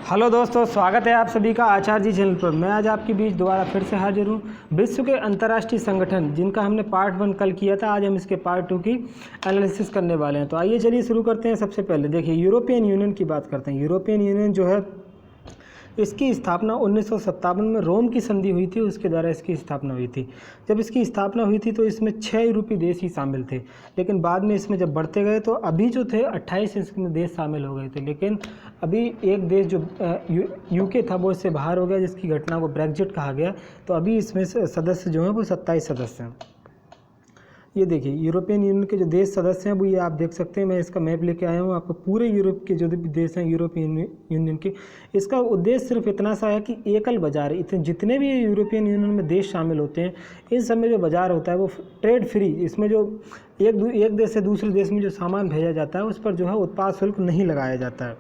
Hello दोस्तों, स्वागत है आप सभी का आचार्य जी चैनल पर। मैं आज आपके बीच दोबारा फिर से हाजिर हूँ। विश्व के अंतर्राष्ट्रीय संगठन जिनका हमने पार्ट 1 कल किया था, आज हम इसके पार्ट 2 की एनालिसिस करने वाले हैं। तो आइए चलिए शुरू करते हैं। सबसे पहले देखिए, यूरोपियन यूनियन की बात करते हैं। यूरोपियन यूनियन जो है, इसकी स्थापना 1957 में रोम की संधि हुई थी, उसके द्वारा इसकी स्थापना हुई थी। जब इसकी स्थापना हुई थी तो इसमें 6 यूरोपीय देश ही शामिल थे, लेकिन बाद में इसमें जब बढ़ते गए तो अभी जो थे 28 इसमें देश शामिल हो गए थे। लेकिन अभी एक देश जो यूके था वो इससे बाहर हो गया, जिसकी घटना को ब्रेग्जिट कहा गया। तो अभी इसमें सदस्य जो हैं वो 27 सदस्य हैं। ये देखिए, यूरोपियन यूनियन के जो देश सदस्य हैं वो ये आप देख सकते हैं। मैं इसका मैप लेके आया हूँ आपको। पूरे यूरोप के जो भी देश हैं यूरोपियन यूनियन के, इसका उद्देश्य सिर्फ इतना सा है कि एकल बाजार, इतने जितने भी यूरोपियन यूनियन में देश शामिल होते हैं, इन सब में जो बाजार होता है वो ट्रेड फ्री, इसमें जो एक देश से दूसरे देश में जो सामान भेजा जाता है उस पर जो है उत्पाद शुल्क नहीं लगाया जाता है।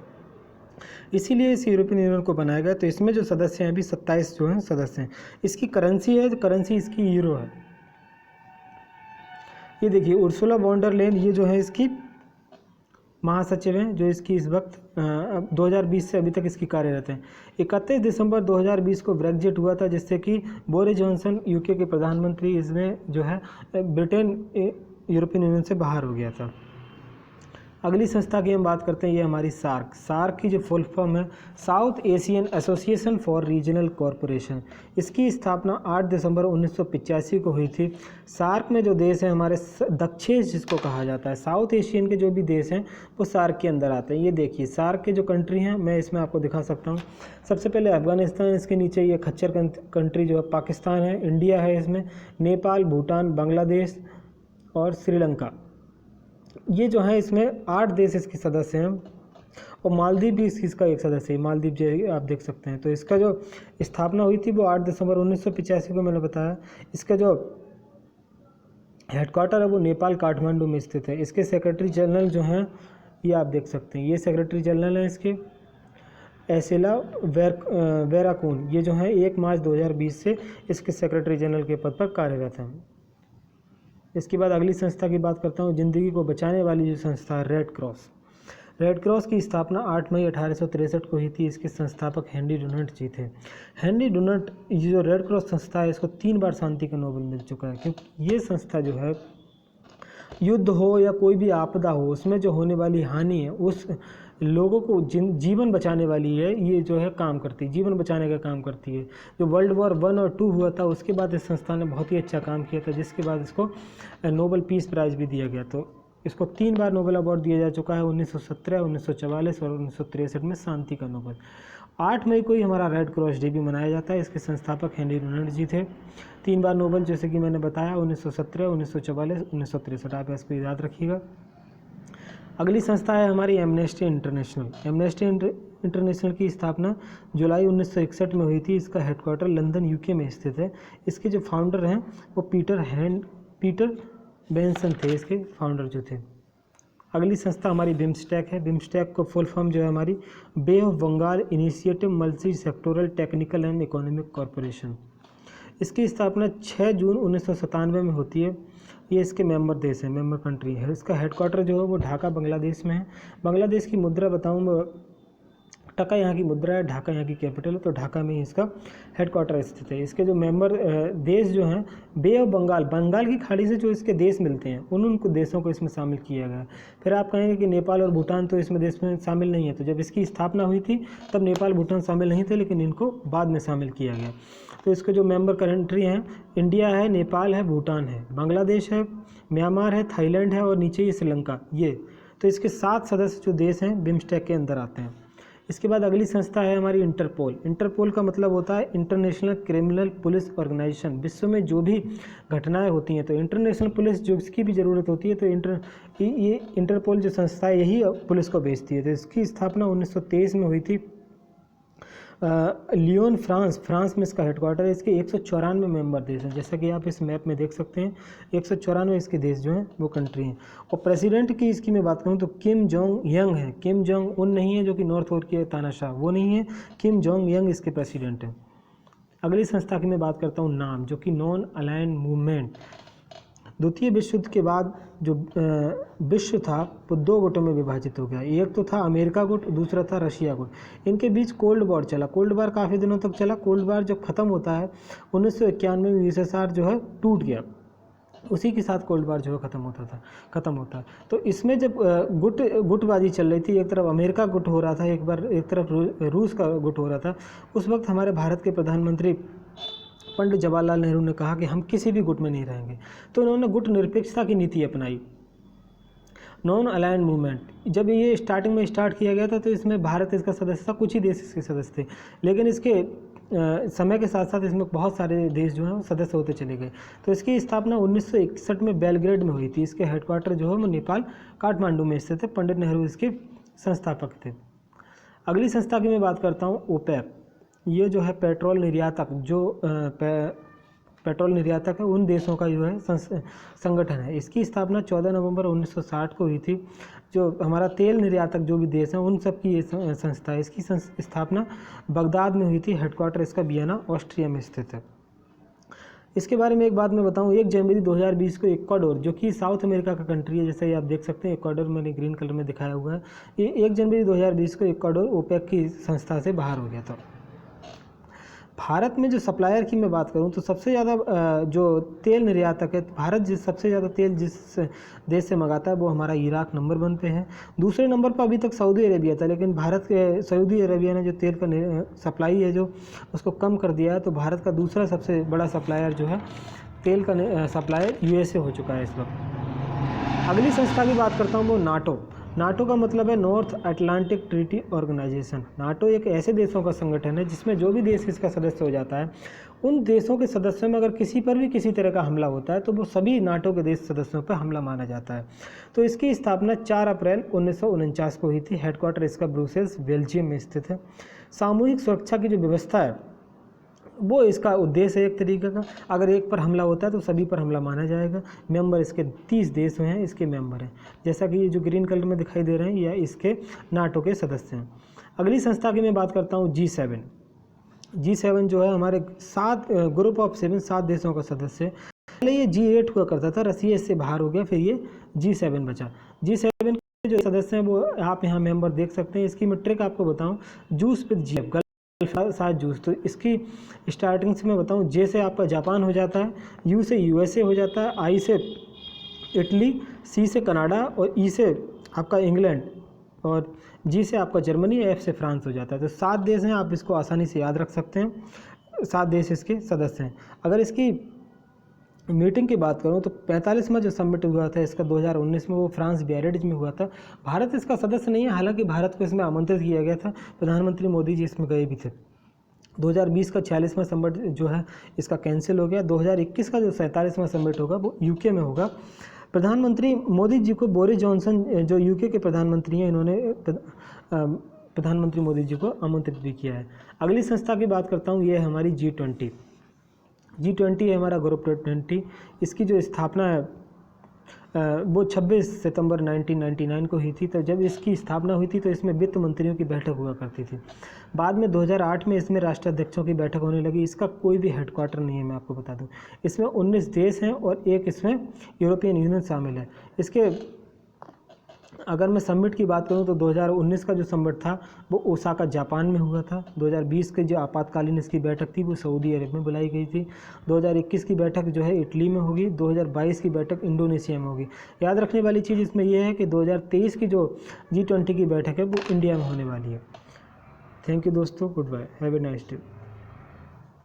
इसीलिए इस यूरोपियन यूनियन को बनाया गया। तो इसमें जो सदस्य हैं अभी 27 जो हैं सदस्य हैं। इसकी करेंसी है, करेंसी इसकी यूरो है। ये देखिए, उर्सुला वॉन डर लेyen, ये जो है इसकी महासचिव हैं, जो इसकी इस वक्त 2020 से अभी तक इसकी कार्यरत हैं। 31 दिसंबर 2020 को ब्रेग्जिट हुआ था, जिससे कि बोरिस जॉनसन यूके के प्रधानमंत्री, इसमें जो है ब्रिटेन यूरोपियन यूनियन से बाहर हो गया था। अगली संस्था की हम बात करते हैं, ये हमारी सार्क। सार्क की जो फुल फॉर्म है south Asian association for regional corporation. इसकी स्थापना 8 दिसंबर 1985 को हुई थी। सार्क में जो देश हैं हमारे दक्षिण जिसको कहा जाता है, साउथ एशियन के जो भी देश हैं वो सार्क के अंदर आते हैं। ये देखिए, सार्क के जो कंट्री हैं मैं इसमें आपको दिखा सकता हूँ। सबसे पहले अफगानिस्तान, इसके नीचे ये खच्चर कंट्री जो है पाकिस्तान है, इंडिया है इसमें, नेपाल, भूटान, बांग्लादेश और श्रीलंका। ये जो है इसमें 8 देश इसके सदस्य हैं, और मालदीव भी इसका एक सदस्य है। मालदीव जो आप देख सकते हैं। तो इसका जो स्थापना हुई थी वो 8 दिसंबर 1985 को मैंने बताया। इसका जो हेडक्वार्टर है वो नेपाल काठमांडू में स्थित है। इसके सेक्रेटरी जनरल जो हैं ये आप देख सकते हैं, ये सेक्रेटरी जनरल हैं इसके, एसेला वेराकून। ये जो है 1 मार्च 2020 से इसके सेक्रेटरी जनरल के पद पर कार्यरत हैं। इसके बाद अगली संस्था की बात करता हूँ, ज़िंदगी को बचाने वाली जो संस्था है रेड क्रॉस। रेड क्रॉस की स्थापना 8 मई 1863 को हुई थी। इसके संस्थापक हेनरी डुनंट जी थे। हेनरी डुनंट, ये जो रेड क्रॉस संस्था है, इसको 3 बार शांति का नोबेल मिल चुका है, क्योंकि ये संस्था जो है युद्ध हो या कोई भी आपदा हो, उसमें जो होने वाली हानि है, उस लोगों को जीवन बचाने वाली है, ये जो है काम करती है, जीवन बचाने का काम करती है। जो वर्ल्ड वॉर 1 और 2 हुआ था उसके बाद इस संस्था ने बहुत ही अच्छा काम किया था, जिसके बाद इसको नोबेल पीस प्राइज़ भी दिया गया। तो इसको 3 बार नोबेल अवार्ड दिया जा चुका है, 1917, 1944 और 1963 में शांति का नोबेल। 8 मई को ही हमारा रेड क्रॉस डे भी मनाया जाता है। इसके संस्थापक हेनरी डुनंट जी थे। 3 बार नोबेल, जैसे कि मैंने बताया, 1917, 1944, 1963। आप इसको याद रखिएगा। अगली संस्था है हमारी एमनेस्टी इंटरनेशनल। एमनेस्टी इंटरनेशनल की स्थापना जुलाई 1961 में हुई थी। इसका हेडक्वार्टर लंदन यूके में स्थित है। इसके जो फाउंडर हैं वो पीटर बेंसन थे, इसके फाउंडर जो थे। अगली संस्था हमारी बिम्स्टेक है। बिम्स्टेक को फुल फॉर्म जो है हमारी bay of Bengal initiative multi sectoral technical and economic corporation. इसकी स्थापना 6 जून 1997 में होती है। ये इसके मेंबर देश हैं, मेंबर कंट्री है। इसका हेडक्वार्टर जो है वो ढाका बांग्लादेश में है। बांग्लादेश की मुद्रा बताऊँ, टका यहाँ की मुद्रा है, ढाका यहाँ की कैपिटल है, तो ढाका में ही इसका हेडक्वार्टर स्थित है। इसके जो मेंबर देश जो हैं, बे ऑफ बंगाल, बंगाल की खाड़ी से जो इसके देश मिलते हैं उनको देशों को इसमें शामिल किया गया है। फिर आप कहेंगे कि नेपाल और भूटान तो इसमें देश में शामिल नहीं है। तो जब इसकी स्थापना हुई थी तब नेपाल भूटान शामिल नहीं थे, लेकिन इनको बाद में शामिल किया गया। तो इसके जो मेंबर कंट्री हैं, इंडिया है, नेपाल है, भूटान है, बांग्लादेश है, म्यांमार है, थाईलैंड है और नीचे ये श्रीलंका। ये तो इसके 7 सदस्य जो देश हैं बिम्स्टेक के अंदर आते हैं। इसके बाद अगली संस्था है हमारी इंटरपोल। इंटरपोल का मतलब होता है इंटरनेशनल क्रिमिनल पुलिस ऑर्गेनाइजेशन। विश्व में जो भी घटनाएं होती हैं तो इंटरनेशनल पुलिस जो इसकी भी ज़रूरत होती है, तो ये इंटरपोल जो संस्था है यही पुलिस को भेजती है। तो इसकी स्थापना 1923 में हुई थी। लियोन फ्रांस में इसका हेडक्वार्टर है। इसके 194 मेंबर देश हैं, जैसा कि आप इस मैप में देख सकते हैं। 194 इसके देश जो हैं वो कंट्री हैं। और प्रेसिडेंट की इसकी मैं बात करूं तो किम जोंग यंग है। किम जोंग उन नहीं है जो कि नॉर्थ कोरिया के तानाशाह, वो नहीं है। किम जोंग यंग इसके प्रेसिडेंट हैं। अगली संस्था की मैं बात करता हूँ नाम, जो कि नॉन अलाइंड मूवमेंट। द्वितीय विश्व युद्ध के बाद जो विश्व था वो दो गुटों में विभाजित हो गया। एक तो था अमेरिका गुट, दूसरा था रशिया गुट। इनके बीच कोल्ड वॉर चला। कोल्ड वॉर काफ़ी दिनों तक चला। कोल्ड वॉर जब ख़त्म होता है 1991 में यूएसएसआर जो है टूट गया, उसी के साथ कोल्ड वॉर जो है ख़त्म होता है। तो इसमें जब गुटबाजी चल रही थी, एक तरफ अमेरिका गुट हो रहा था, एक तरफ रूस का गुट हो रहा था, उस वक्त हमारे भारत के प्रधानमंत्री पंडित जवाहरलाल नेहरू ने कहा कि हम किसी भी गुट में नहीं रहेंगे। तो उन्होंने गुट निरपेक्षता की नीति अपनाई, नॉन अलायंस मूवमेंट। जब ये स्टार्टिंग में स्टार्ट किया गया था तो इसमें भारत इसका सदस्य था, कुछ ही देश इसके सदस्य थे, लेकिन इसके समय के साथ साथ इसमें बहुत सारे देश जो हैं सदस्य होते चले गए। तो इसकी स्थापना 1961 में बेलग्रेड में हुई थी। इसके हेडक्वार्टर जो है वो नेपाल काठमांडू में स्थित है। पंडित नेहरू इसके संस्थापक थे। अगली संस्था की मैं बात करता हूँ, ओपेक। ये जो है पेट्रोल निर्यातक, जो पेट्रोल निर्यातक है उन देशों का जो है संगठन है। इसकी स्थापना 14 नवंबर 1960 को हुई थी। जो हमारा तेल निर्यातक जो भी देश हैं उन सब की ये संस्था है। इसकी स्थापना बगदाद में हुई थी। हेडक्वार्टर इसका वियना ऑस्ट्रिया में स्थित है। इसके बारे में एक बात मैं बताऊं, 1 जनवरी 2020 को इक्वाडोर, जो कि साउथ अमेरिका का कंट्री है, जैसे ये आप देख सकते हैं इक्वाडोर मैंने ग्रीन कलर में दिखाया हुआ है, ये 1 जनवरी 2020 को इक्वाडोर ओपेक की संस्था से बाहर हो गया था। भारत में जो सप्लायर की मैं बात करूं तो सबसे ज़्यादा जो तेल निर्यातक है, भारत सबसे ज़्यादा तेल जिस देश से मंगाता है वो हमारा इराक नंबर 1 पे है। दूसरे नंबर पर अभी तक सऊदी अरेबिया था, लेकिन भारत के सऊदी अरेबिया ने जो तेल का सप्लाई है जो उसको कम कर दिया है। तो भारत का दूसरा सबसे बड़ा सप्लायर जो है तेल का सप्लायर यूएसए हो चुका है इस वक्त। अगली संस्था की बात करता हूँ वो नाटो। नाटो का मतलब है North Atlantic Treaty Organization. NATO एक ऐसे देशों का संगठन है जिसमें जो भी देश इसका सदस्य हो जाता है, उन देशों के सदस्यों में अगर किसी पर भी किसी तरह का हमला होता है तो वो सभी नाटो के देश सदस्यों पर हमला माना जाता है। तो इसकी स्थापना 4 अप्रैल 1949 को हुई थी। हेडक्वार्टर इसका ब्रुसेल्स बेल्जियम में स्थित है। सामूहिक सुरक्षा की जो व्यवस्था है वो इसका उद्देश्य है एक तरीके का। अगर एक पर हमला होता है तो सभी पर हमला माना जाएगा। मेंबर इसके 30 देश हैं, इसके मेंबर हैं, जैसा कि ये जो ग्रीन कलर में दिखाई दे रहे हैं यह इसके नाटो के सदस्य हैं। अगली संस्था की मैं बात करता हूँ G7। G7 जो है हमारे 7 ग्रुप ऑफ 7 देशों का सदस्य है। पहले ये G8 हुआ करता था, रसिया इससे बाहर हो गया, फिर ये G7 बचा। G7 के जो सदस्य हैं वो आप यहाँ मेंबर देख सकते हैं। इसकी मैं ट्रिक आपको बताऊँ, जूस विद G, साथ जूस। तो इसकी स्टार्टिंग से मैं बताऊं, जे से आपका जापान हो जाता है, यू से यूएसए हो जाता है, आई से इटली, सी से कनाडा और ई से आपका इंग्लैंड और जी से आपका जर्मनी, एफ से फ्रांस हो जाता है। तो 7 देश हैं, आप इसको आसानी से याद रख सकते हैं। 7 देश इसके सदस्य हैं। अगर इसकी मीटिंग की बात करूं तो 45वां जो समिट हुआ था इसका 2019 में, वो फ्रांस बियारेट्ज में हुआ था। भारत इसका सदस्य नहीं है, हालांकि भारत को इसमें आमंत्रित किया गया था। प्रधानमंत्री मोदी जी इसमें गए भी थे। 2020 का 46वां समिट जो है इसका कैंसिल हो गया। 2021 का जो 47वां समिट होगा वो यूके में होगा। प्रधानमंत्री मोदी जी को बोरिस जॉनसन जो यूके के प्रधानमंत्री हैं, इन्होंने प्रधानमंत्री मोदी जी को आमंत्रित भी किया है। अगली संस्था की बात करता हूँ, ये है हमारी G20। G20 है हमारा ग्रुप 20। इसकी जो स्थापना है वो 26 सितंबर 1999 को हुई थी। तो जब इसकी स्थापना हुई थी तो इसमें वित्त मंत्रियों की बैठक हुआ करती थी। बाद में 2008 में इसमें राष्ट्राध्यक्षों की बैठक होने लगी। इसका कोई भी हेडक्वार्टर नहीं है, मैं आपको बता दूं। इसमें 19 देश हैं और एक इसमें यूरोपियन यूनियन शामिल है। इसके अगर मैं समिट की बात करूं तो 2019 का जो समिट था वो ओसाका जापान में हुआ था। 2020 की जो आपातकालीन इसकी बैठक थी वो सऊदी अरब में बुलाई गई थी। 2021 की बैठक जो है इटली में होगी। 2022 की बैठक इंडोनेशिया में होगी। याद रखने वाली चीज़ इसमें यह है कि 2023 की जो G20 की बैठक है वो इंडिया में होने वाली है। थैंक यू दोस्तों, goodbye, have a nice day.